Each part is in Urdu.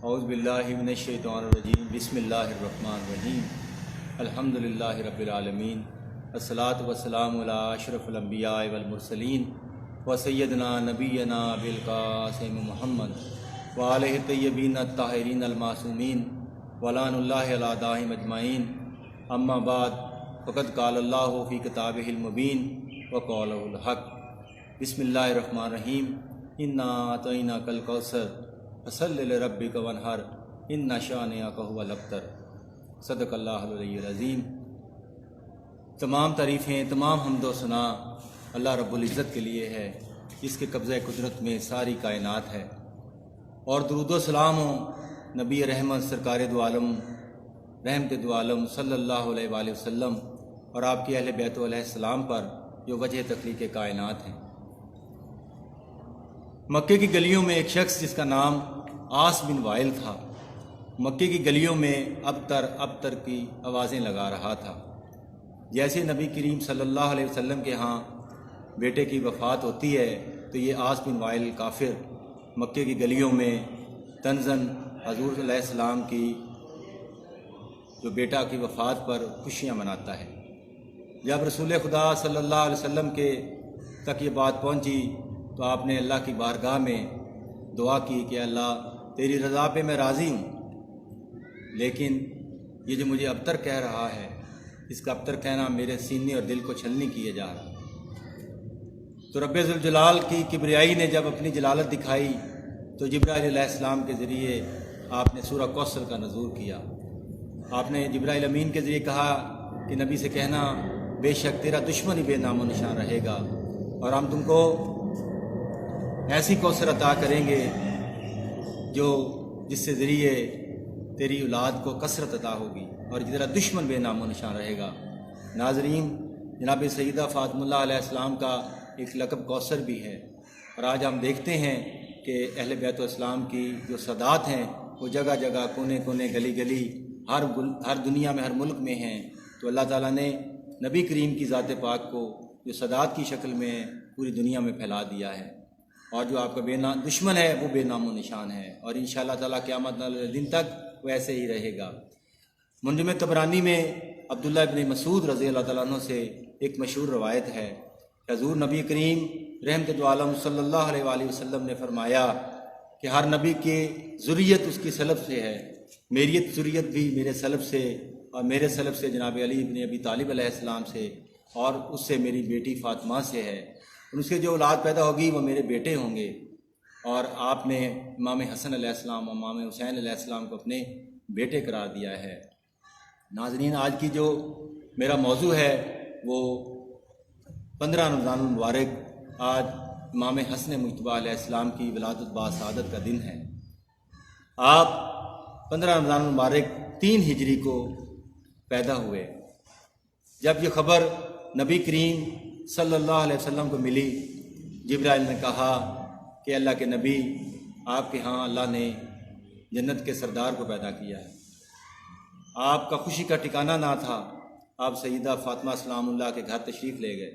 اعوذ باللہ من الشیطان الرجیم بسم اللہ الرحمن الرحیم الحمدللہ رب العالمین الصلاۃ والسلام علی اشرف الانبیاء والمرسلین وسیدنا نبینا بالقاسم محمد وآلہ الطیبین الطاہرین المعصومین ولعن اللہ علی اعدائہم اجمعین اما بعد فقد قال اللہ فی کتابہ المبین وقولہ الحق بسم اللہ الرحمن الرحیم انا اعطیناک الکوثر فصل لربک وانحر ان شانئک ھو الابتر صدق اللہ العلی العظیم۔ تمام تعریفیں، تمام حمد و ثنا اللہ رب العزت کے لیے ہے، جس کے قبضہ قدرت میں ساری کائنات ہے، اور درود و سلام ہو نبی رحمت سرکار دو عالم رحمت دو عالم صلی اللہ علیہ وآلہ وسلم اور آپ کے اہل بیت علیہ السلام پر جو وجہ تخلیق کائنات ہیں۔ مکے کی گلیوں میں ایک شخص جس کا نام عاص بن وائل تھا، مکے کی گلیوں میں ابتر کی آوازیں لگا رہا تھا۔ جیسے نبی کریم صلی اللہ علیہ وسلم کے ہاں بیٹے کی وفات ہوتی ہے تو یہ عاص بن وائل کافر مکے کی گلیوں میں تنزن حضور علیہ السلام کی جو بیٹا کی وفات پر خوشیاں مناتا ہے۔ جب رسول خدا صلی اللہ علیہ وسلم کے تک یہ بات پہنچی تو آپ نے اللہ کی بارگاہ میں دعا کی کہ اللہ تیری رضا پہ میں راضی ہوں، لیکن یہ جو مجھے ابتر کہہ رہا ہے، اس کا ابتر کہنا میرے سینے اور دل کو چھلنی کیے جا رہا ہے۔ تو رب ذوالجلال کی کبریائی نے جب اپنی جلالت دکھائی تو جبرائیل علیہ السلام کے ذریعے آپ نے سورہ کوثر کا نزول کیا۔ آپ نے جبرائیل امین کے ذریعے کہا کہ نبی سے کہنا بے شک تیرا دشمن ہی بے نام و نشان رہے گا، اور ہم تم کو ایسی کوثر عطا کریں گے جس سے ذریعے تیری اولاد کو کثرت عطا ہوگی اور تیرا دشمن بے نام و نشان رہے گا۔ ناظرین، جناب سیدہ فاطمہ اللہ علیہ السلام کا ایک لقب کوثر بھی ہے، اور آج ہم دیکھتے ہیں کہ اہل بیت الاسلام کی جو سادات ہیں وہ جگہ جگہ کونے کونے گلی گلی ہر دنیا میں ہر ملک میں ہیں۔ تو اللہ تعالیٰ نے نبی کریم کی ذات پاک کو جو سادات کی شکل میں پوری دنیا میں پھیلا دیا ہے، اور جو آپ کا دشمن ہے وہ بے نام و نشان ہے، اور انشاءاللہ تعالیٰ قیامت والے دن تک وہ ایسے ہی رہے گا۔ منجم طبرانی میں عبداللہ ابن مسعود رضی اللہ تعالیٰ عنہ سے ایک مشہور روایت ہے، حضور نبی کریم رحمت دو عالم صلی اللہ علیہ وآلہ وسلم نے فرمایا کہ ہر نبی کی ذریت اس کی سلب سے ہے، میری ذریت بھی میرے سلب سے، اور میرے سلب سے جناب علی ابن ابی طالب علیہ السلام سے، اور اس سے میری بیٹی فاطمہ سے ہے، ان سے جو اولاد پیدا ہوگی وہ میرے بیٹے ہوں گے۔ اور آپ نے امام حسن علیہ السلام اور امام حسین علیہ السلام کو اپنے بیٹے قرار دیا ہے۔ ناظرین، آج کی جو میرا موضوع ہے وہ 15 رمضان المبارک، آج امام حسن مجتبیٰ علیہ السلام کی ولادت باسعادت کا دن ہے۔ آپ 15 رمضان المبارک 3 ہجری کو پیدا ہوئے۔ جب یہ خبر نبی کریم صلی اللہ علیہ وسلم کو ملی، جبرائیل نے کہا کہ اللہ کے نبی، آپ کے ہاں اللہ نے جنت کے سردار کو پیدا کیا ہے۔ آپ کا خوشی کا ٹھکانہ نہ تھا، آپ سیدہ فاطمہ سلام اللہ کے گھر تشریف لے گئے۔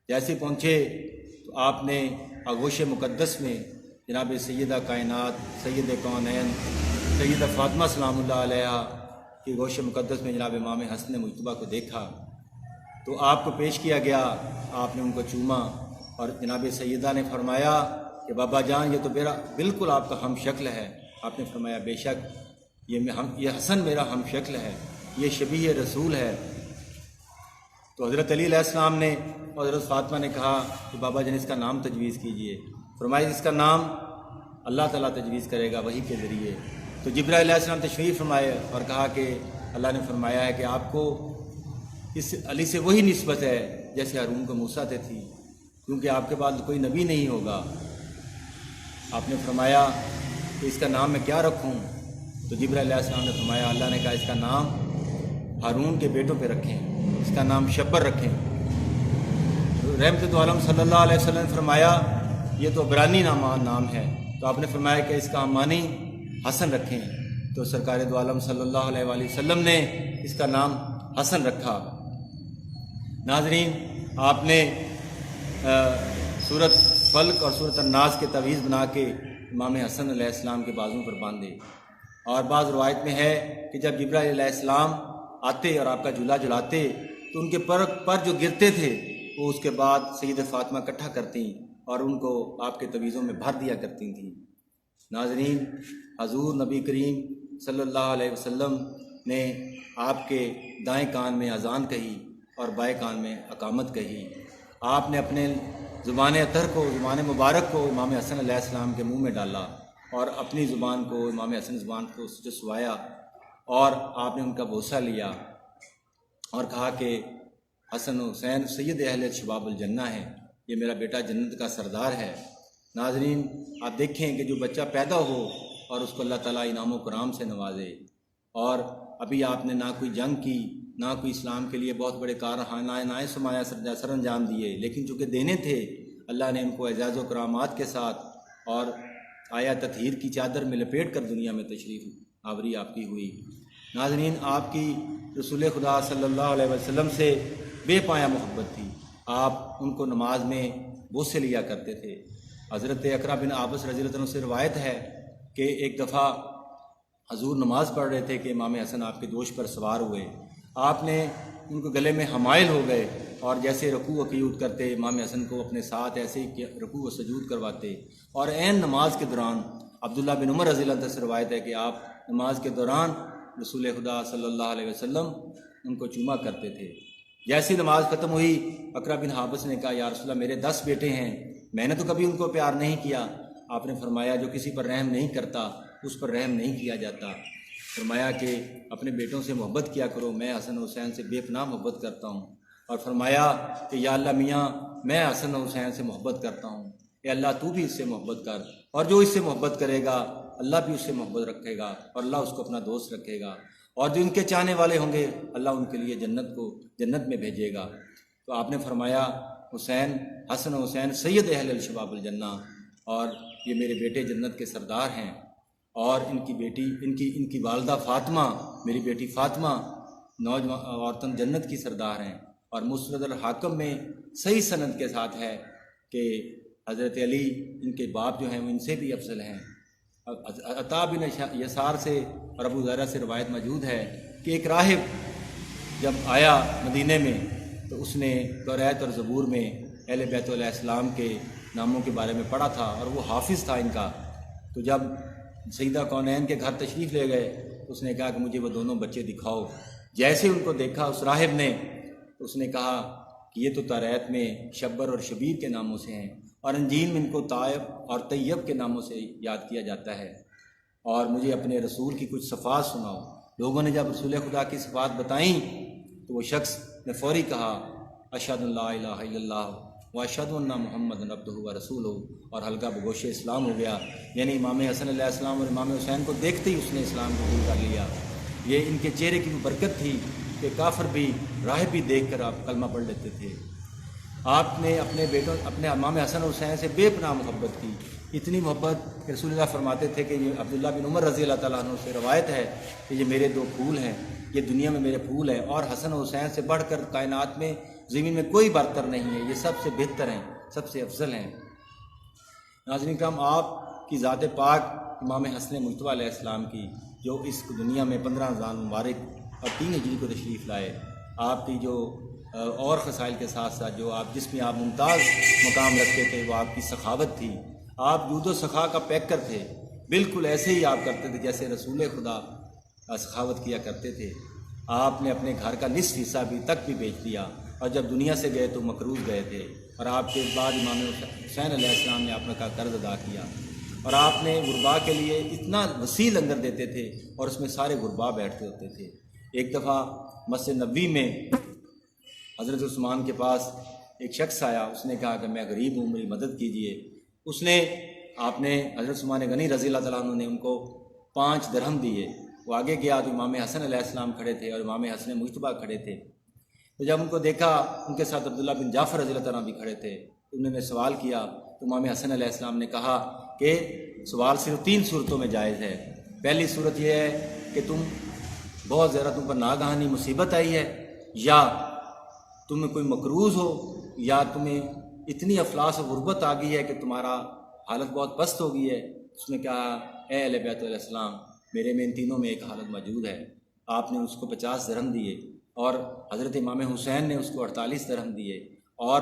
جیسے پہنچے تو آپ نے آغوش مقدس میں جناب سیدہ کائنات سید کونین سیدہ فاطمہ سلام اللہ علیہ کی آغوش مقدس میں جناب امام حسن مجتبیٰ کو دیکھا تو آپ کو پیش کیا گیا، آپ نے ان کو چوما، اور جناب سیدہ نے فرمایا کہ بابا جان، یہ تو بالکل آپ کا ہم شکل ہے۔ آپ نے فرمایا بے شک یہ حسن میرا ہم شکل ہے، یہ شبیہ رسول ہے۔ تو حضرت علی علیہ السلام نے اور حضرت فاطمہ نے کہا کہ بابا جان اس کا نام تجویز کیجئے۔ فرمایا اس کا نام اللہ تعالیٰ تجویز کرے گا وحی کے ذریعے۔ تو جبرائیل علیہ السلام تشریف فرمائے اور کہا کہ اللہ نے فرمایا ہے کہ آپ کو اس علی سے وہی نسبت ہے جیسے ہارون کو موسیٰ سے تھی، کیونکہ آپ کے بعد کوئی نبی نہیں ہوگا۔ آپ نے فرمایا کہ اس کا نام میں کیا رکھوں؟ تو جبرائیل علیہ السلام نے فرمایا، اللہ نے کہا اس کا نام ہارون کے بیٹوں پہ رکھیں، اس کا نام شبر رکھیں۔ رحمت دو عالم صلی اللہ علیہ وسلم نے فرمایا یہ تو عبرانی نام ہے، تو آپ نے فرمایا کہ اس کا معنی حسن رکھیں۔ تو سرکار دو عالم صلی اللہ علیہ وآلہ وسلم نے اس کا نام حسن رکھا۔ ناظرین، آپ نے سورۃ فلق اور سورۃ الناس کے تعویذ بنا کے امام حسن علیہ السلام کے بازوں پر باندھے۔ اور بعض روایت میں ہے کہ جب جبرائیل علیہ السلام آتے اور آپ کا جھولا جھلاتے تو ان کے پر جو گرتے تھے وہ اس کے بعد سید فاطمہ اکٹھا کرتیں اور ان کو آپ کے تویزوں میں بھر دیا کرتی تھیں۔ ناظرین، حضور نبی کریم صلی اللہ علیہ وسلم نے آپ کے دائیں کان میں اذان کہی اور بائیں کان میں اقامت کہی۔ آپ نے اپنے زبان اطہر کو، زبان مبارک کو امام حسن علیہ السلام کے منہ میں ڈالا اور اپنی زبان کو، امام حسن زبان کو چسوایا اور آپ نے ان کا بوسہ لیا اور کہا کہ حسن و حسین سید اہل شباب الجنہ ہے، یہ میرا بیٹا جنت کا سردار ہے۔ ناظرین، آپ دیکھیں کہ جو بچہ پیدا ہو اور اس کو اللہ تعالیٰ انعام و کرام سے نوازے، اور ابھی آپ نے نہ کوئی جنگ کی، نہ کوئی اسلام کے لیے بہت بڑے کارنامے سمایا سر انجام دیے، لیکن چونکہ دینے تھے اللہ نے ان کو اعزاز و کرامات کے ساتھ اور آیا تطہیر کی چادر میں لپیٹ کر دنیا میں تشریف آوری آپ کی ہوئی۔ ناظرین، آپ کی رسول خدا صلی اللہ علیہ وسلم سے بے پایا محبت تھی۔ آپ ان کو نماز میں بوسے لیا کرتے تھے۔ حضرت اقرا بن عابس رضی اللہ عنہ سے روایت ہے کہ ایک دفعہ حضور نماز پڑھ رہے تھے کہ امام حسن آپ کے دوش پر سوار ہوئے، آپ نے ان کو گلے میں حمائل ہو گئے اور جیسے رکوع و قیود کرتے امام حسن کو اپنے ساتھ ایسے ہی رکوع و سجود کرواتے، اور عین نماز کے دوران عبداللہ بن عمر رضی اللہ عنہ سے روایت ہے کہ آپ نماز کے دوران رسول خدا صلی اللہ علیہ وسلم ان کو چوما کرتے تھے۔ جیسی نماز ختم ہوئی، اقرا بن حابس نے کہا یا رسول اللہ میرے 10 بیٹے ہیں، میں نے تو کبھی ان کو پیار نہیں کیا۔ آپ نے فرمایا جو کسی پر رحم نہیں کرتا اس پر رحم نہیں کیا جاتا۔ فرمایا کہ اپنے بیٹوں سے محبت کیا کرو، میں حسن و حسین سے بے پناہ محبت کرتا ہوں۔ اور فرمایا کہ یا اللہ میاں میں حسن و حسین سے محبت کرتا ہوں، اے اللہ تو بھی اس سے محبت کر، اور جو اس سے محبت کرے گا اللہ بھی اس سے محبت رکھے گا اور اللہ اس کو اپنا دوست رکھے گا، اور جو ان کے چاہنے والے ہوں گے اللہ ان کے لیے جنت میں بھیجے گا۔ تو آپ نے فرمایا حسین، حسن و حسین سید اہل شباب الجنہ، اور یہ میرے بیٹے جنت کے سردار ہیں، اور ان کی بیٹی ان کی والدہ فاطمہ، میری بیٹی فاطمہ نوجوان عورتن جنت کی سردار ہیں۔ اور مسند الحاکم میں صحیح سند کے ساتھ ہے کہ حضرت علی ان کے باپ جو ہیں وہ ان سے بھی افضل ہیں۔ عطا بن یسار سے اور ابو ذرہ سے روایت موجود ہے کہ ایک راہب جب آیا مدینے میں تو اس نے توریت اور زبور میں اہل بیت علیہ السلام کے ناموں کے بارے میں پڑھا تھا اور وہ حافظ تھا ان کا۔ تو جب سیدہ کونین کے گھر تشریف لے گئے تو اس نے کہا کہ مجھے وہ دونوں بچے دکھاؤ۔ جیسے ان کو دیکھا اس راہب نے، تو اس نے کہا کہ یہ تو توریت میں شبر اور شبیر کے ناموں سے ہیں، اور انجیل میں ان کو طائب اور طیب کے ناموں سے یاد کیا جاتا ہے، اور مجھے اپنے رسول کی کچھ صفات سناؤ۔ لوگوں نے جب رسول خدا کی صفات بتائیں تو وہ شخص نے فوری کہا اشہد ان لا الہ الا اللہ واشہد ان محمد عبدہ و رسولہ، اور حلقہ بگوش اسلام ہو گیا۔ یعنی امام حسن علیہ السلام اور امام حسین کو دیکھتے ہی اس نے اسلام قبول کر لیا۔ یہ ان کے چہرے کی برکت تھی کہ کافر بھی راہب بھی دیکھ کر آپ کلمہ پڑھ لیتے تھے۔ آپ نے اپنے بیٹوں اپنے امام حسن حسین سے بے پناہ محبت کی، اتنی محبت کہ رسول اللہ فرماتے تھے کہ یہ عبداللہ بن عمر رضی اللہ تعالیٰ عنہ سے روایت ہے کہ یہ میرے 2 پھول ہیں، یہ دنیا میں میرے پھول ہیں، اور حسن و حسین سے بڑھ کر کائنات میں زمین میں کوئی برتر نہیں ہے، یہ سب سے بہتر ہیں، سب سے افضل ہیں۔ ناظرین کرام، آپ کی ذات پاک امام حسن مجتبی علیہ السلام کی جو اس دنیا میں 15 رمضان مبارک اور 3 ہجری کو تشریف لائے، آپ کی جو اور خصائل کے ساتھ ساتھ جو جس میں آپ ممتاز مقام رکھتے تھے وہ آپ کی سخاوت تھی۔ آپ جود و سخا کا پیکر تھے، بالکل ایسے ہی آپ کرتے تھے جیسے رسول خدا سخاوت کیا کرتے تھے۔ آپ نے اپنے گھر کا نصف حصہ بھی تک بھی بیچ دیا، اور جب دنیا سے گئے تو مقروض گئے تھے، اور آپ کے بعد امام حسین علیہ السلام نے اپنا قرض ادا کیا، اور آپ نے غربا کے لیے اتنا وسیع لنگر دیتے تھے اور اس میں سارے غربا بیٹھتے ہوتے تھے۔ ایک دفعہ مسجد نبوی میں حضرت عثمان کے پاس ایک شخص آیا، اس نے کہا کہ میں غریب ہوں، میری مدد کیجیے۔ آپ نے حضرت عثمان غنی رضی اللہ تعالیٰ عنہ نے ان کو 5 درہم دیے۔ وہ آگے گیا تو امام حسن علیہ السلام کھڑے تھے اور امام حسن مجتبیٰ کھڑے تھے۔ تو جب ان کو دیکھا، ان کے ساتھ عبداللہ بن جعفر رضی اللہ تعالیٰ بھی کھڑے تھے، انہوں نے سوال کیا تو امام حسن علیہ السلام نے کہا کہ سوال صرف 3 صورتوں میں جائز ہے۔ پہلی صورت یہ ہے کہ بہت زیادہ تم پر ناگہانی مصیبت آئی ہے، یا تمہیں کوئی مقروض ہو، یا تمہیں اتنی افلاس و غربت آ گئی ہے کہ تمہارا حالت بہت پست ہو گئی ہے، اس نے کہا اے اہل بیت علیہ السلام، میرے میں ان تینوں میں ایک حالت موجود ہے۔ آپ نے اس کو 50 درہم دیے، اور حضرت امام حسین نے اس کو 48 درہم دیے، اور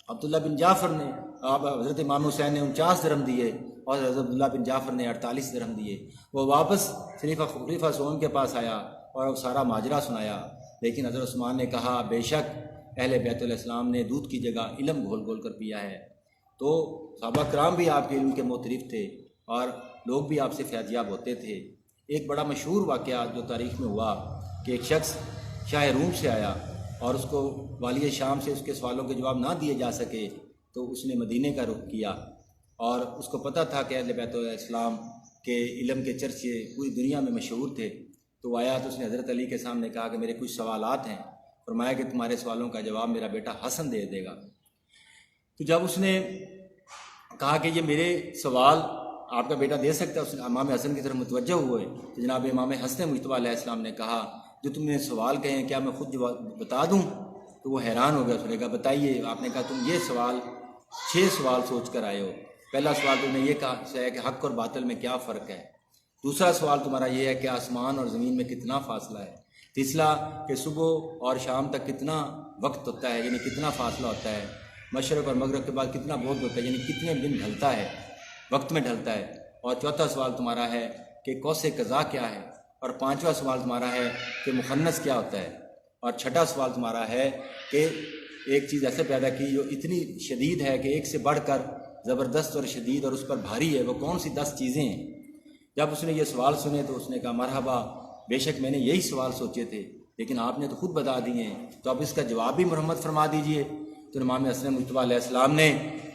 عبداللہ بن جعفر نے حضرت امام حسین نے 49 درہم دیے، اور حضرت عبداللہ بن جعفر نے 48 درہم دیے۔ وہ واپس خلیفہ سوم کے پاس آیا اور سارا ماجرا سنایا، لیکن حضرت عثمان نے کہا بے شک اہل بیت علیہ السلام نے دودھ کی جگہ علم گھول گھول کر پیا ہے۔ تو صحابہ کرام بھی آپ کے علم کے معترف تھے، اور لوگ بھی آپ سے فیض یاب ہوتے تھے۔ ایک بڑا مشہور واقعہ جو تاریخ میں ہوا کہ ایک شخص شاہ روم سے آیا، اور اس کو والی شام سے اس کے سوالوں کے جواب نہ دیے جا سکے، تو اس نے مدینے کا رخ کیا، اور اس کو پتہ تھا کہ اہل بیت علیہ السلام کے علم کے چرچے پوری دنیا میں مشہور تھے۔ تو آیا تو اس نے حضرت علی کے سامنے کہا کہ میرے کچھ سوالات ہیں، فرمایا کہ تمہارے سوالوں کا جواب میرا بیٹا حسن دے دے گا۔ تو جب اس نے کہا کہ یہ میرے سوال آپ کا بیٹا دے سکتا ہے، اس نے امام حسن کی طرف متوجہ ہوئے، تو جناب امام حسن مجتبیٰ علیہ السلام نے کہا جو تم نے سوال کہے ہیں کیا میں خود جواب بتا دوں؟ تو وہ حیران ہو گیا، اس نے کہا بتائیے۔ آپ نے کہا تم یہ 6 سوال سوچ کر آئے ہو۔ پہلا سوال تم نے یہ کہا ہے کہ حق اور باطل میں کیا فرق ہے، دوسرا سوال تمہارا یہ ہے کہ آسمان اور زمین میں کتنا فاصلہ ہے، تیسرا کہ صبح اور شام تک کتنا وقت ہوتا ہے، یعنی کتنا فاصلہ ہوتا ہے، مشرق اور مغرب کے بعد کتنا بہت ہوتا ہے، یعنی کتنے دن ڈھلتا ہے، وقت میں ڈھلتا ہے، اور چوتھا سوال تمہارا ہے کہ قوس قزح کیا ہے، اور پانچواں سوال تمہارا ہے کہ مخنث کیا ہوتا ہے، اور چھٹا سوال تمہارا ہے کہ ایک چیز ایسے پیدا کی جو اتنی شدید ہے کہ ایک سے بڑھ کر زبردست اور شدید اور اس پر بھاری ہے، وہ کون سی 10 چیزیں ہیں۔ جب اس نے یہ سوال سنے تو اس نے کہا مرحبا، بے شک میں نے یہی سوال سوچے تھے، لیکن آپ نے تو خود بتا دیے ہیں، تو اب اس کا جواب بھی مرمت فرما دیجئے۔ تو امام حسن مجتبیٰ علیہ السلام نے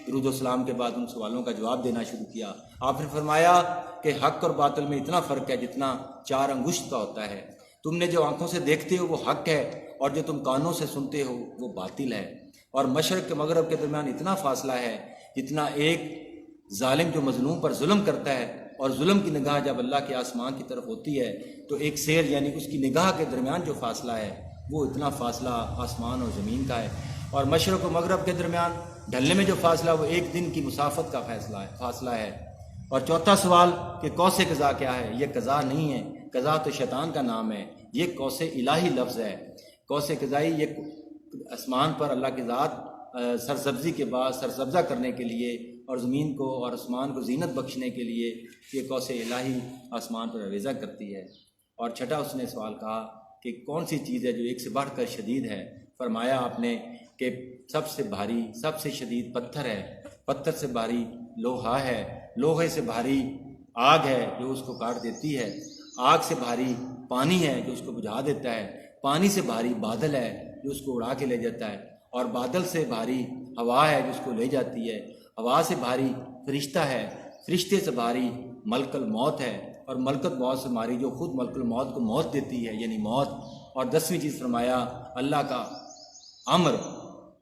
درود و سلام کے بعد ان سوالوں کا جواب دینا شروع کیا۔ آپ نے فرمایا کہ حق اور باطل میں اتنا فرق ہے جتنا 4 انگشت کا ہوتا ہے۔ تم نے جو آنکھوں سے دیکھتے ہو وہ حق ہے، اور جو تم کانوں سے سنتے ہو وہ باطل ہے، اور مشرق کے مغرب کے درمیان اتنا فاصلہ ہے جتنا ایک ظالم جو مظلوم پر ظلم کرتا ہے، اور ظلم کی نگاہ جب اللہ کے آسمان کی طرف ہوتی ہے تو ایک سیر یعنی اس کی نگاہ کے درمیان جو فاصلہ ہے وہ اتنا فاصلہ آسمان اور زمین کا ہے، اور مشرق و مغرب کے درمیان ڈھلنے میں جو فاصلہ وہ ایک دن کی مسافت کا فاصلہ ہے۔ اور چوتھا سوال کہ قوس قزح کیا ہے، یہ قزح نہیں ہے، قزح تو شیطان کا نام ہے، یہ قوس الہی لفظ ہے۔ قوس قزحی یہ آسمان پر اللہ کی ذات سرسبزی کے بعد سرسبزہ کرنے کے لیے، اور زمین کو اور آسمان کو زینت بخشنے کے لیے یہ قوس الہی آسمان پر عریضہ کرتی ہے۔ اور چھٹا اس نے سوال کہا کہ کون سی چیز ہے جو ایک سے بڑھ کر شدید ہے، فرمایا آپ نے کہ سب سے بھاری سب سے شدید پتھر ہے، پتھر سے بھاری لوہا ہے، لوہے سے بھاری آگ ہے جو اس کو کاٹ دیتی ہے، آگ سے بھاری پانی ہے جو اس کو بجھا دیتا ہے، پانی سے بھاری بادل ہے جو اس کو اڑا کے لے جاتا ہے، اور بادل سے بھاری ہوا ہے جو اس کو لے جاتی ہے، ہوا سے بھاری فرشتہ ہے، فرشتے سے بھاری ملک الموت ہے، اور ملک الموت سے بھاری جو خود ملک الموت کو موت دیتی ہے یعنی موت۔ اور 10ویں چیز فرمایا اللہ کا امر،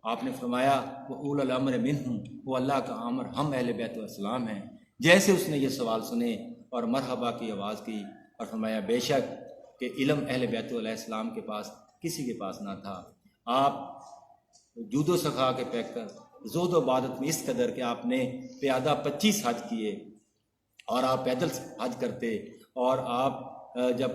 آپ نے فرمایا وہ اول الامر منہم، وہ اللہ کا امر ہم اہل بیت السلام ہیں۔ جیسے اس نے یہ سوال سنے اور مرحبا کی آواز کی، اور فرمایا بے شک کہ علم اہل بیت علیہ السلام کے پاس کسی کے پاس نہ تھا۔ آپ جود و سخا کے پیک کر زہد و عبادت میں اس قدر کہ آپ نے پیادہ 25 حج کیے، اور آپ پیدل حج کرتے، اور آپ جب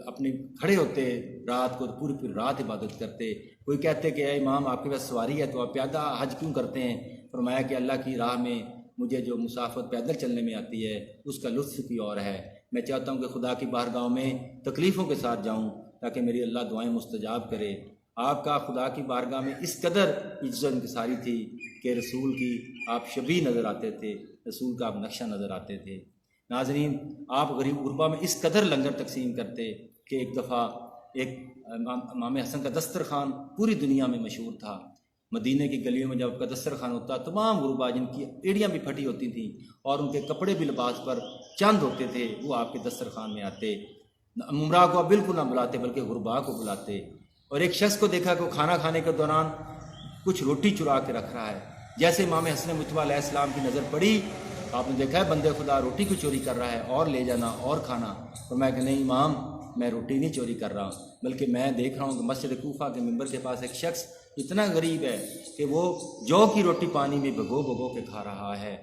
اپنی کھڑے ہوتے رات کو پوری پوری رات عبادت کرتے۔ کوئی کہتے کہ اے امام آپ کے پاس سواری ہے تو آپ پیادہ حج کیوں کرتے ہیں؟ فرمایا کہ اللہ کی راہ میں مجھے جو مسافت پیدل چلنے میں آتی ہے اس کا لطف کی اور ہے، میں چاہتا ہوں کہ خدا کی بارگاہ میں تکلیفوں کے ساتھ جاؤں تاکہ میری اللہ دعائیں مستجاب کرے۔ آپ کا خدا کی بارگاہ میں اس قدر عزت و انکساری تھی کہ رسول کی آپ شبیہ نظر آتے تھے، رسول کا آپ نقشہ نظر آتے تھے۔ ناظرین، آپ غریب غربا میں اس قدر لنگر تقسیم کرتے کہ ایک دفعہ ایک امام حسن کا دسترخوان پوری دنیا میں مشہور تھا۔ مدینہ کی گلیوں میں جب آپ کا دسترخوان ہوتا تمام غربا جن کی ایڑیاں بھی پھٹی ہوتی تھیں اور ان کے کپڑے بھی لباس پر چند ہوتے تھے وہ آپ کے دسترخوان میں آتے، عمرہ کو آپ بالکل نہ بلاتے بلکہ غربا کو بلاتے۔ اور ایک شخص کو دیکھا کہ وہ کھانا کھانے کے دوران کچھ روٹی چرا کے رکھ رہا ہے۔ جیسے امام حسن مجتبیٰ علیہ السلام کی نظر پڑی، آپ نے دیکھا ہے بندے خدا روٹی کو چوری کر رہا ہے اور لے جانا اور کھانا، اور میں کہ نہیں امام میں روٹی نہیں چوری کر رہا، بلکہ میں دیکھ رہا ہوں کہ مسجد کوفہ کے ممبر کے پاس ایک شخص اتنا غریب ہے کہ وہ جو کی روٹی پانی میں بھگو بھگو کے کھا رہا ہے۔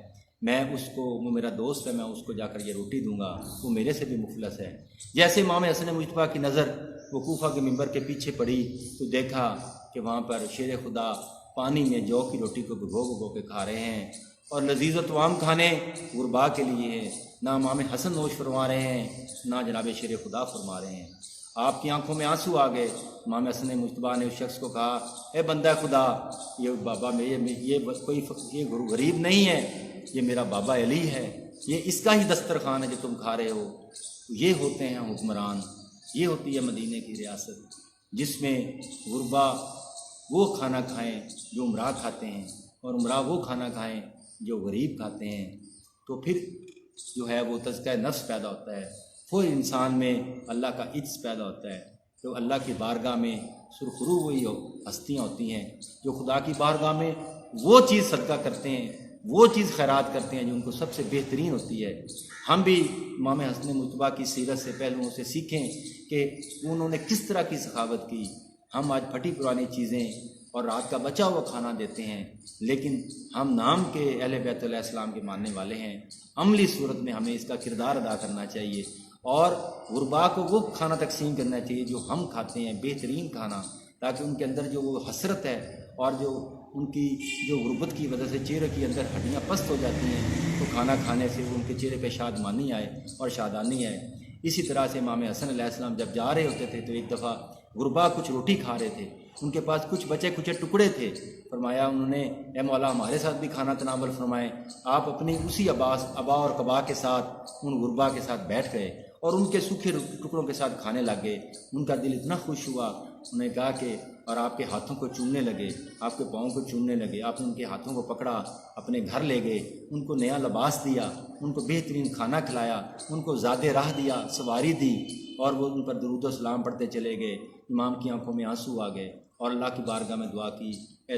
میں اس کو، وہ میرا دوست ہے، میں اس کو جا کر یہ روٹی دوں گا، وہ میرے سے بھی مفلس ہے۔ جیسے امام حسن مجتبیٰ کی نظر وہ کوفہ کے منبر کے پیچھے پڑی تو دیکھا کہ وہاں پر شیر خدا پانی میں جو کی روٹی کو بھگو بھگو کے کھا رہے ہیں، اور لذیذ و طعام کھانے غربا کے لیے ہے، نہ امام حسن نوش فرما رہے ہیں نہ جناب شیر خدا فرما رہے ہیں۔ آپ کی آنکھوں میں آنسو آ گئے۔ امام حسن مجتبیٰ نے اس شخص کو کہا، اے بندہ خدا، یہ بابا یہ کوئی غریب نہیں ہے، یہ میرا بابا علی ہے، یہ اس کا ہی دسترخوان ہے جو تم کھا رہے ہو۔ یہ ہوتے ہیں حکمران، یہ ہوتی ہے مدینے کی ریاست، جس میں غربا وہ کھانا کھائیں جو عمرہ کھاتے ہیں، اور عمرہ وہ کھانا کھائیں جو غریب کھاتے ہیں۔ تو پھر جو ہے وہ تزکیہ نفس پیدا ہوتا ہے، پھر انسان میں اللہ کا عجز پیدا ہوتا ہے۔ تو اللہ کی بارگاہ میں سرخرو وہی ہستیاں ہوتی ہیں جو خدا کی بارگاہ میں وہ چیز صدقہ کرتے ہیں، وہ چیز خیرات کرتے ہیں جو ان کو سب سے بہترین ہوتی ہے۔ ہم بھی امام حسن مجتبیٰ کی سیرت سے پہلوؤں سے سیکھیں کہ انہوں نے کس طرح کی سخاوت کی۔ ہم آج پھٹی پرانی چیزیں اور رات کا بچا ہوا کھانا دیتے ہیں، لیکن ہم نام کے اہل بیت علیہ السلام کے ماننے والے ہیں۔ عملی صورت میں ہمیں اس کا کردار ادا کرنا چاہیے، اور غربا کو وہ کھانا تقسیم کرنا چاہیے جو ہم کھاتے ہیں، بہترین کھانا، تاکہ ان کے اندر جو وہ حسرت ہے اور جو ان کی جو غربت کی وجہ سے چہرے کے اندر ہڈیاں پست ہو جاتی ہیں، تو کھانا کھانے سے ان کے چہرے پہ شادمانی آئے اور شادانی آئے۔ اسی طرح سے امام حسن علیہ السلام جب جا رہے ہوتے تھے تو ایک دفعہ غربا کچھ روٹی کھا رہے تھے، ان کے پاس کچھ بچے کچھ ٹکڑے تھے۔ فرمایا انہوں نے، اے مولا ہمارے ساتھ بھی کھانا تناول فرمائے۔ آپ اپنی اسی ابا اور قبا کے ساتھ ان غربا کے ساتھ بیٹھ گئے اور ان کے سوکھے ٹکڑوں کے ساتھ کھانے لگ گئے۔ ان کا دل اتنا خوش ہوا، انہوں نے کہا کہ، اور آپ کے ہاتھوں کو چومنے لگے، آپ کے پاؤں کو چومنے لگے۔ آپ نے ان کے ہاتھوں کو پکڑا، اپنے گھر لے گئے، ان کو نیا لباس دیا، ان کو بہترین کھانا کھلایا، ان کو زاد راہ دیا، سواری دی، اور وہ ان پر درود و سلام پڑھتے چلے گئے۔ امام کی آنکھوں میں آنسو آ گئے اور اللہ کی بارگاہ میں دعا کی، اے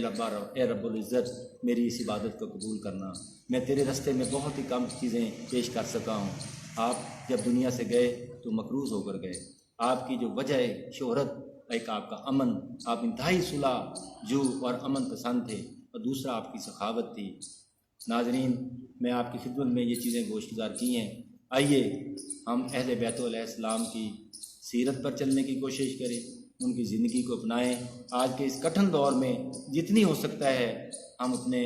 رب العزت، میری اس عبادت کو قبول کرنا۔ میں تیرے رستے میں بہت ہی کم چیزیں پیش کر سکا ہوں۔ آپ جب دنیا سے گئے تو مقروض ہو کر گئے۔ آپ کی جو وجہ شہرت، ایک آپ کا امن، آپ انتہائی صلح جو اور امن پسند تھے، اور دوسرا آپ کی سخاوت تھی۔ ناظرین، میں آپ کی خدمت میں یہ چیزیں گوشتگار کی ہیں۔ آئیے ہم اہل بیت علیہ السلام کی سیرت پر چلنے کی کوشش کریں، ان کی زندگی کو اپنائیں۔ آج کے اس کٹھن دور میں جتنی ہو سکتا ہے ہم اتنے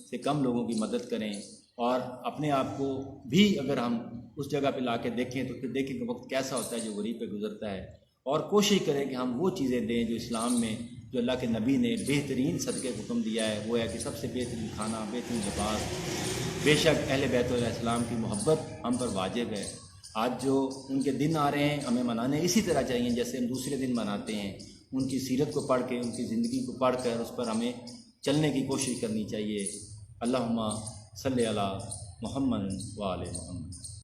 سے کم لوگوں کی مدد کریں، اور اپنے آپ کو بھی اگر ہم اس جگہ پہ لا کے دیکھیں تو پھر دیکھیں کہ وقت کیسا ہوتا ہے جو غریب پہ گزرتا ہے، اور کوشش کریں کہ ہم وہ چیزیں دیں جو اسلام میں، جو اللہ کے نبی نے بہترین صدقے کو حکم دیا ہے، وہ ہے کہ سب سے بہترین کھانا، بہترین لباس۔ بے شک اہل بیت علیہ السلام کی محبت ہم پر واجب ہے۔ آج جو ان کے دن آ رہے ہیں ہمیں منانے اسی طرح چاہیے جیسے ہم دوسرے دن مناتے ہیں۔ ان کی سیرت کو پڑھ کے، ان کی زندگی کو پڑھ کر اس پر ہمیں چلنے کی کوشش کرنی چاہیے۔ اللہم صلی علی محمد و آل محمد۔